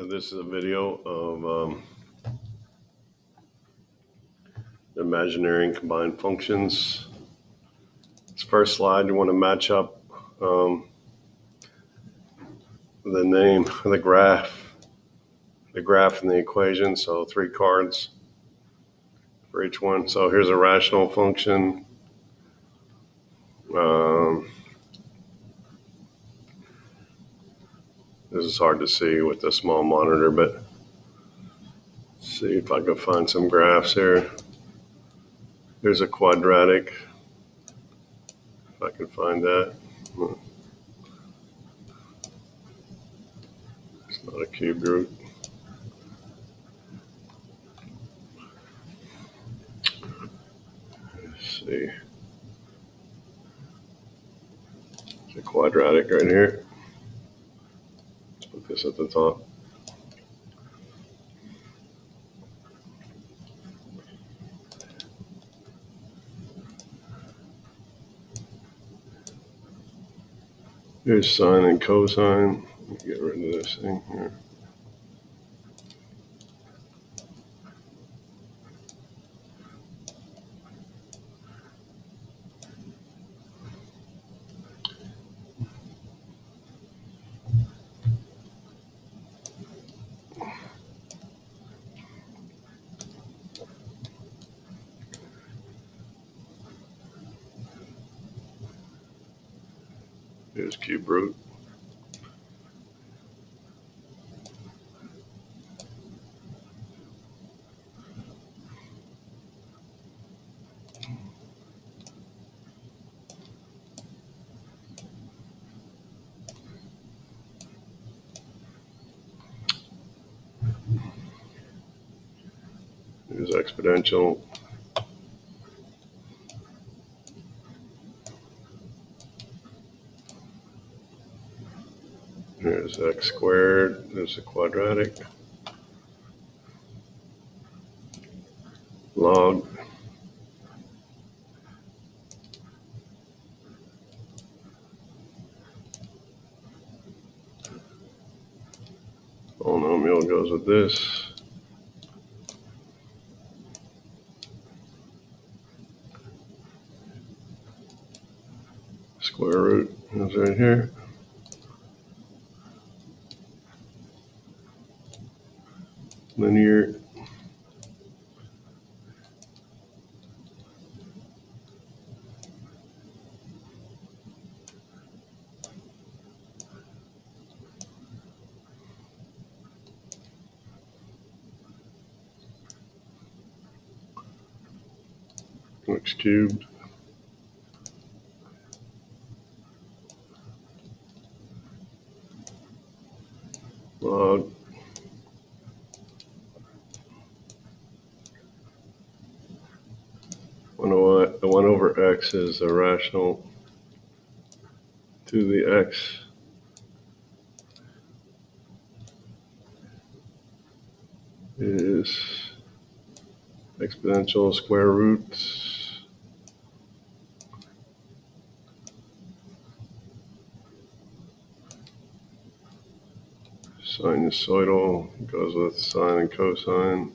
This is a video of Imagineering combined functions. This first slide, you want to match up the name, the graph and the equation. So 3 cards for each one. So here's a rational function. This is hard to see with the small monitor, but let's see if I can find some graphs here. Here's a quadratic, if I can find that. It's not a cube root. Let's see. It's a quadratic right here. Let's put this at the top. Here's sine and cosine. Let me get rid of this thing here. Here's cube root. Here's exponential. Here's x squared. There's a quadratic. Log. Polynomial goes with this. Square root is right here. Linear. X cubed. Log. The 1 over x is a rational to the x. Is exponential square roots. Sinusoidal goes with sine and cosine.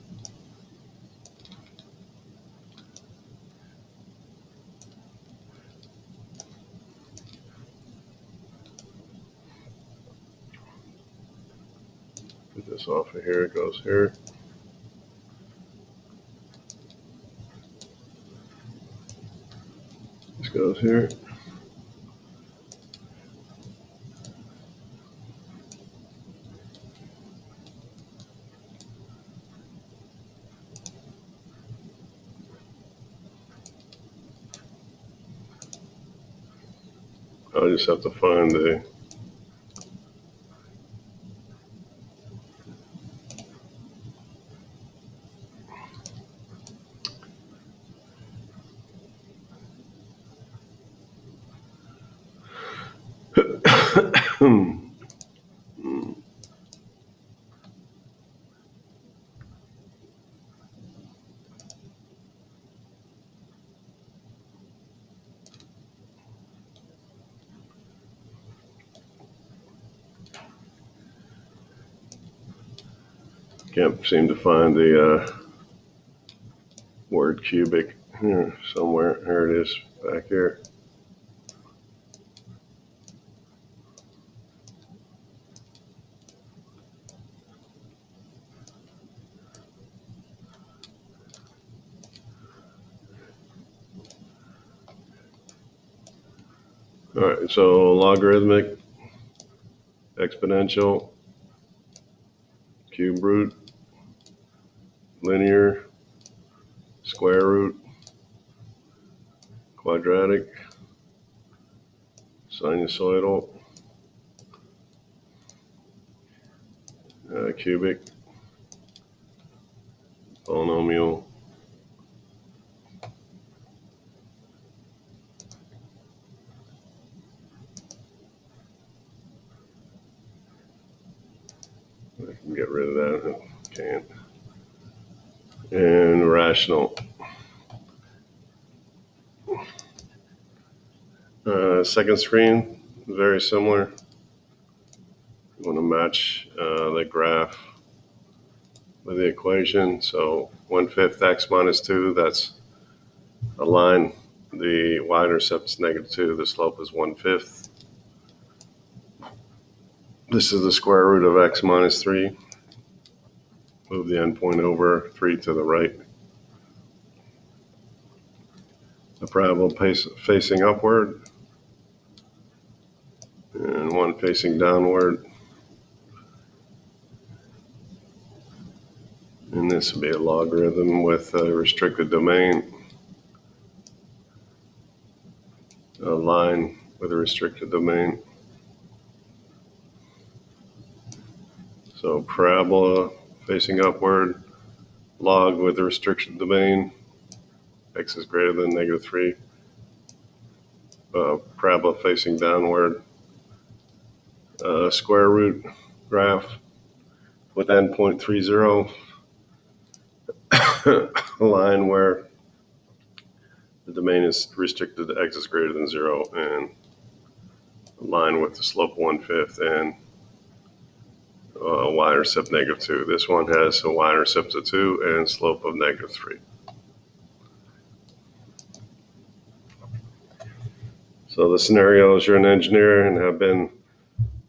Put this off of here, it goes here. This goes here. I just have to find the Can't seem to find the word cubic here somewhere. Here it is back here. All right, so logarithmic, exponential, cube root, linear, square root, quadratic, sinusoidal, cubic, polynomial, I can get rid of that. I can't. And rational. Second screen, very similar. You want to match the graph with the equation. So 1/5 x minus 2, that's a line. The y-intercept is -2. The slope is 1/5. This is the square root of x minus 3. Move the endpoint over 3 to the right. A parabola facing upward and one facing downward. And this would be a logarithm with a restricted domain. A line with a restricted domain. So parabola facing upward, log with a restricted domain, x is greater than -3. Parabola facing downward, square root graph with endpoint 3, 0, a line where the domain is restricted to x is greater than 0, and a line with the slope 1/5 and y-intercept -2. This one has a y-intercept of 2 and slope of -3. So the scenarios, you're an engineer and have been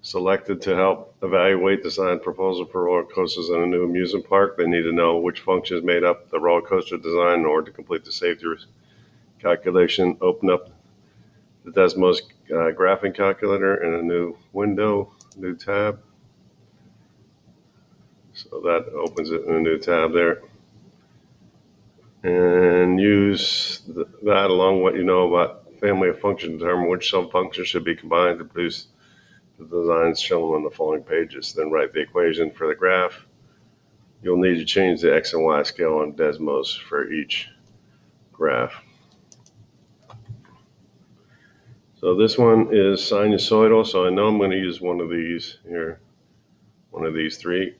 selected to help evaluate design proposal for roller coasters in a new amusement park. They need to know which functions made up the roller coaster design in order to complete the safety calculation. Open up the Desmos graphing calculator in a new window, new tab. So that opens it in a new tab there. And use that along what you know about family of functions to determine which sub-functions should be combined to produce the designs shown on the following pages. Then write the equation for the graph. You'll need to change the x and y scale on Desmos for each graph. So this one is sinusoidal, so I know I'm going to use one of these here, one of these three.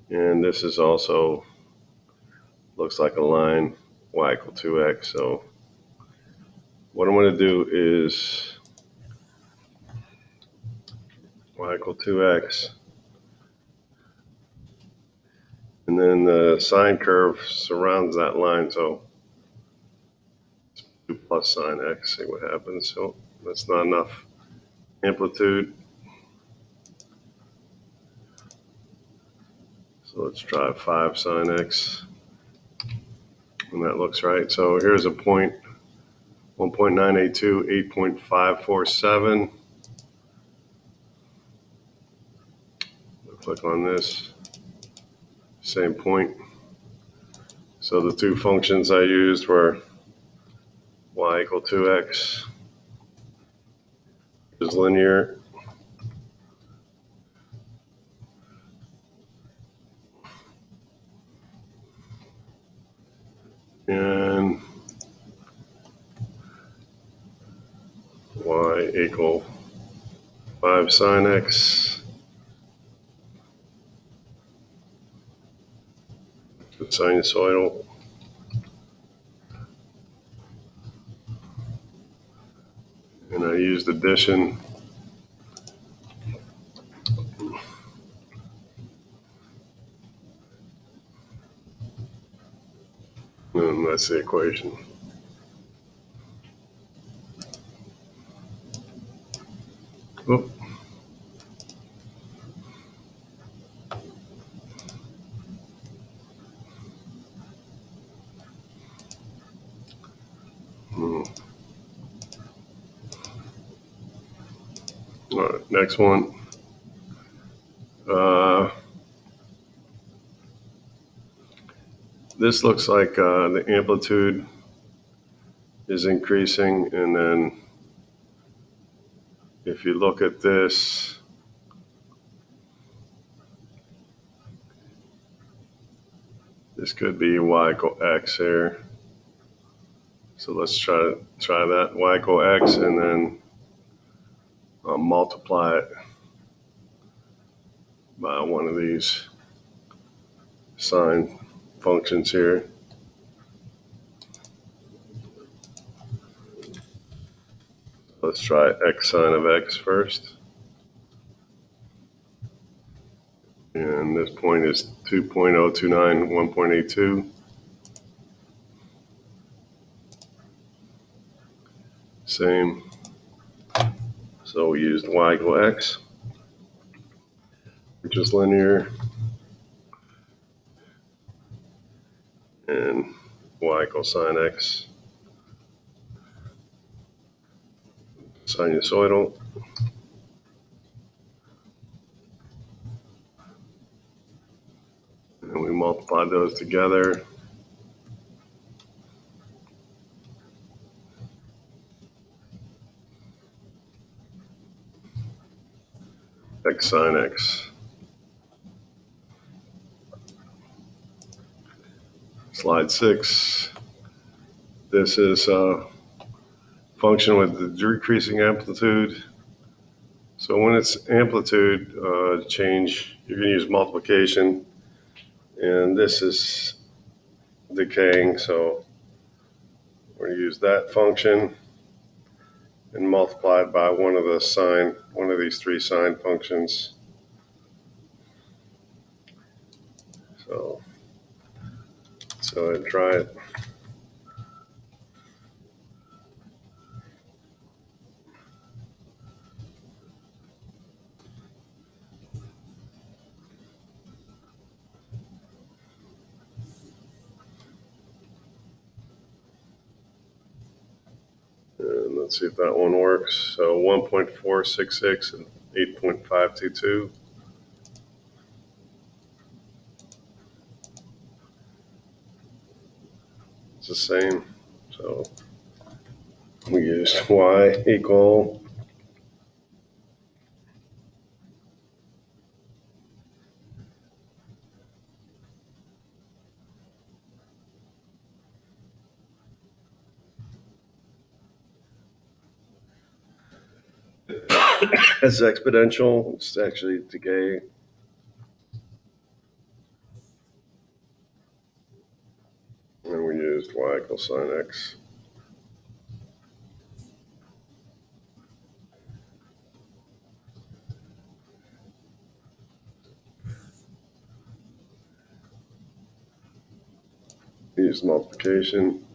And this is also, looks like a line, y = 2x. So what I'm going to do is y = 2x. And then the sine curve surrounds that line, so 2 plus sine x, see what happens. So that's not enough amplitude. So let's try 5 sine x, and that looks right. So here's a point, 1.982, 8.547. Click on this, same point. So the two functions I used were y = 2x is linear, and y = 5 sine x. Sinusoidal. And I used addition. And that's the equation. Oh. All right, next one. This looks like the amplitude is increasing, and then if you look at this, this could be y equal x here. So let's try that, y equal x, and then multiply it by one of these sine functions here. Let's try x sine of x first. And this point is 2.029, 1.82. Same. So we used y equal x, which is linear, and y equals sine x, sinusoidal. And we multiply those together. X sine x. Slide 6. This is a function with the decreasing amplitude. So when it's amplitude change, you're going to use multiplication. And this is decaying, so we're going to use that function and multiply it by one of these three sine functions. So let's go ahead and try it. And let's see if that one works. So 1.466 and 8.522. It's the same. So we used y equal as exponential. It's actually decay. And we used y equals sine x. Use multiplication.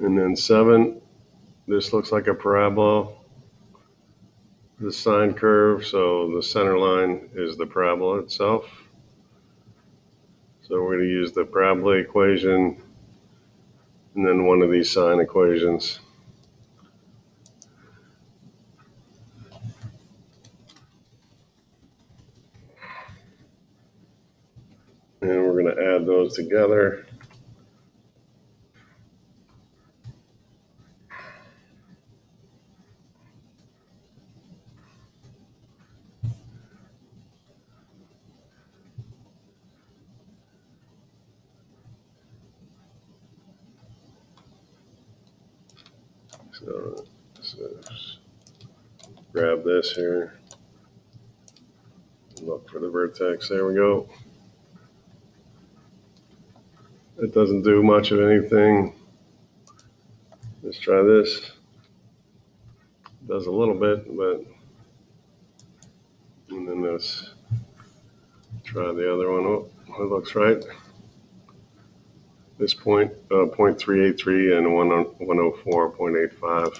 And then 7, this looks like a parabola, the sine curve, so the center line is the parabola itself. So we're going to use the parabola equation and then one of these sine equations. And we're going to add those together. So let's grab this here. Look for the vertex. There we go. It doesn't do much of anything. Let's try this. It does a little bit, but and then let's try the other one. Oh, it looks right. This point, 0.383 and 104.85.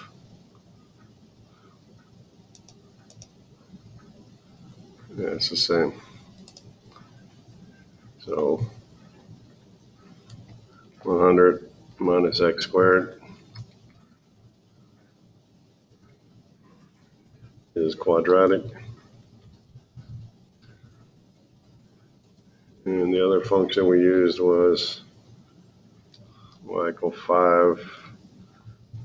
Yeah, it's the same. So 100 minus x squared is quadratic. And the other function we used was y equal 5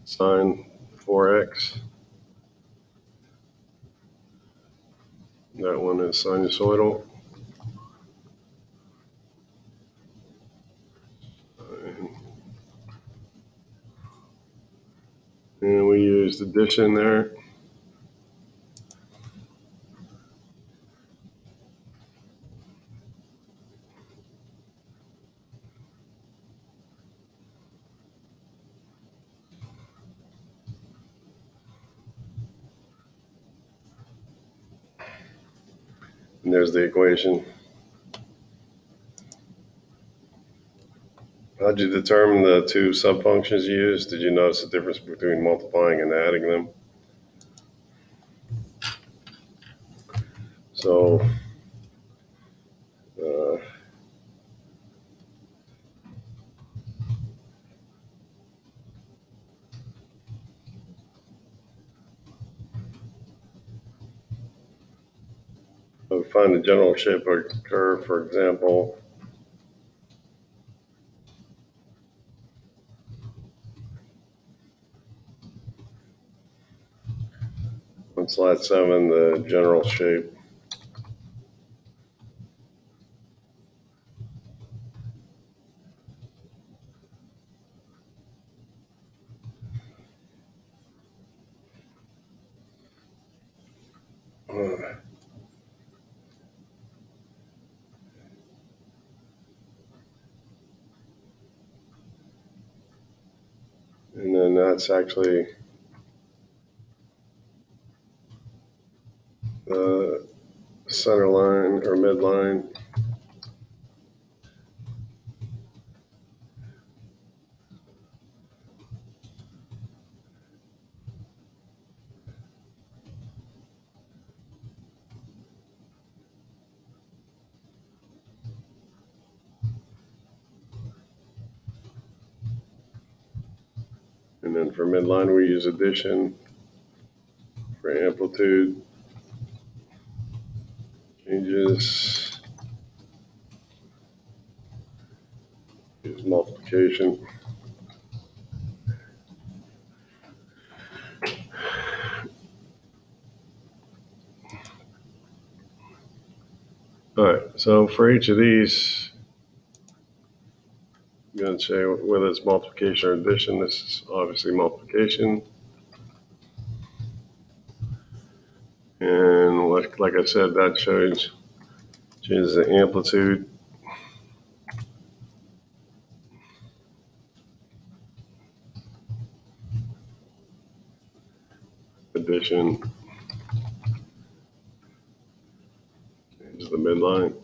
sine 4x. That one is sinusoidal. And we used addition there. And there's the equation. How'd you determine the two subfunctions you used? Did you notice the difference between multiplying and adding them? So find the general shape of a curve, for example. On slide 7, the general shape. And then that's actually the center line or midline. And then for midline, we use addition. For amplitude changes, use multiplication. All right, so for each of these, I'm going to say whether it's multiplication or addition. This is obviously multiplication. And like I said, that changes the amplitude. Addition changes the midline.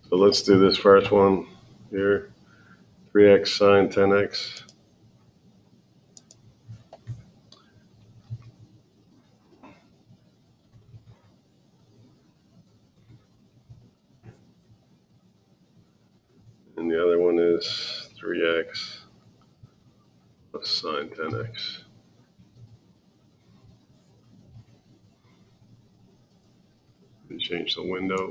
So let's do this first one here. 3x sine 10x. And the other one is 3x plus sine 10x. And change the window.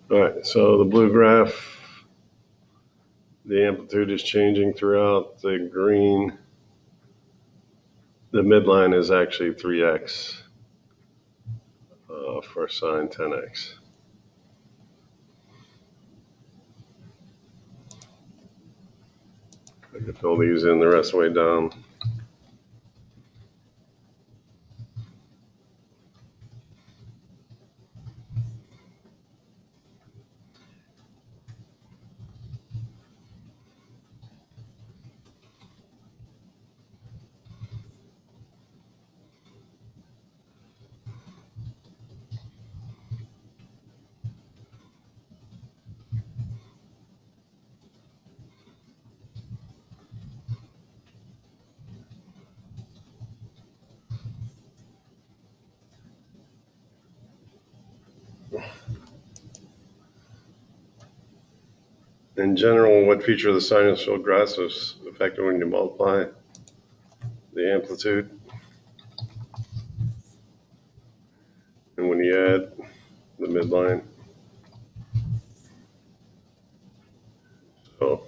All right, so the blue graph, the amplitude is changing throughout. The green, the midline is actually 3x for sine 10x. I can fill these in the rest of the way down. In general, what feature of the sinusoidal graph is affected when you multiply the amplitude and when you add the midline? So,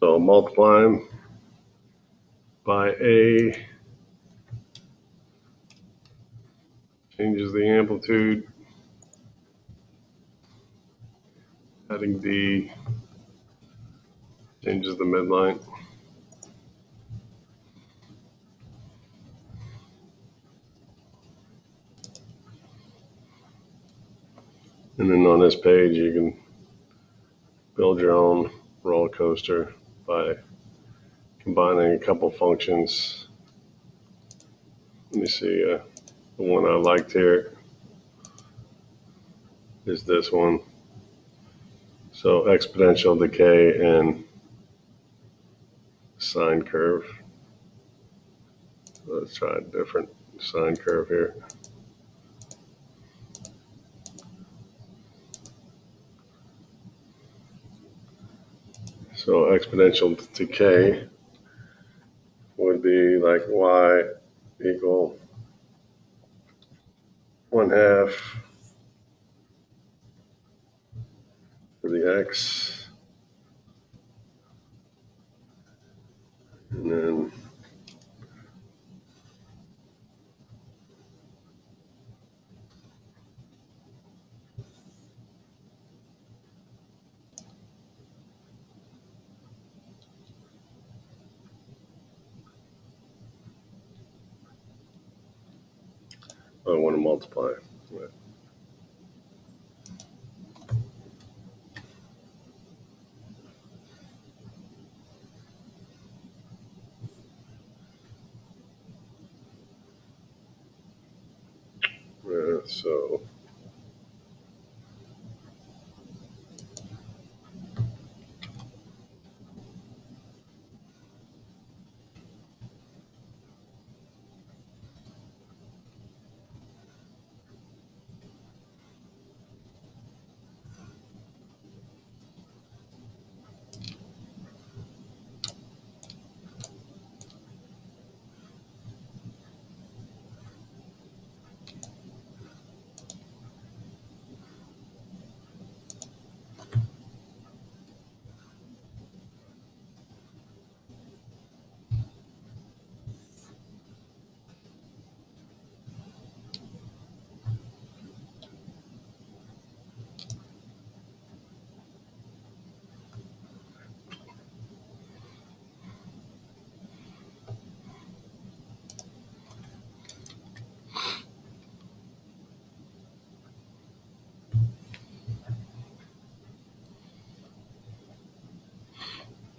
so multiply them by A changes the amplitude. Adding D changes the midline. And then on this page, you can build your own roller coaster by combining a couple functions. Let me see, the one I liked here is this one. So exponential decay and sine curve. Let's try a different sine curve here. So exponential decay would be like y equal 1/2 for the x, and then I want to multiply. So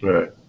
all right.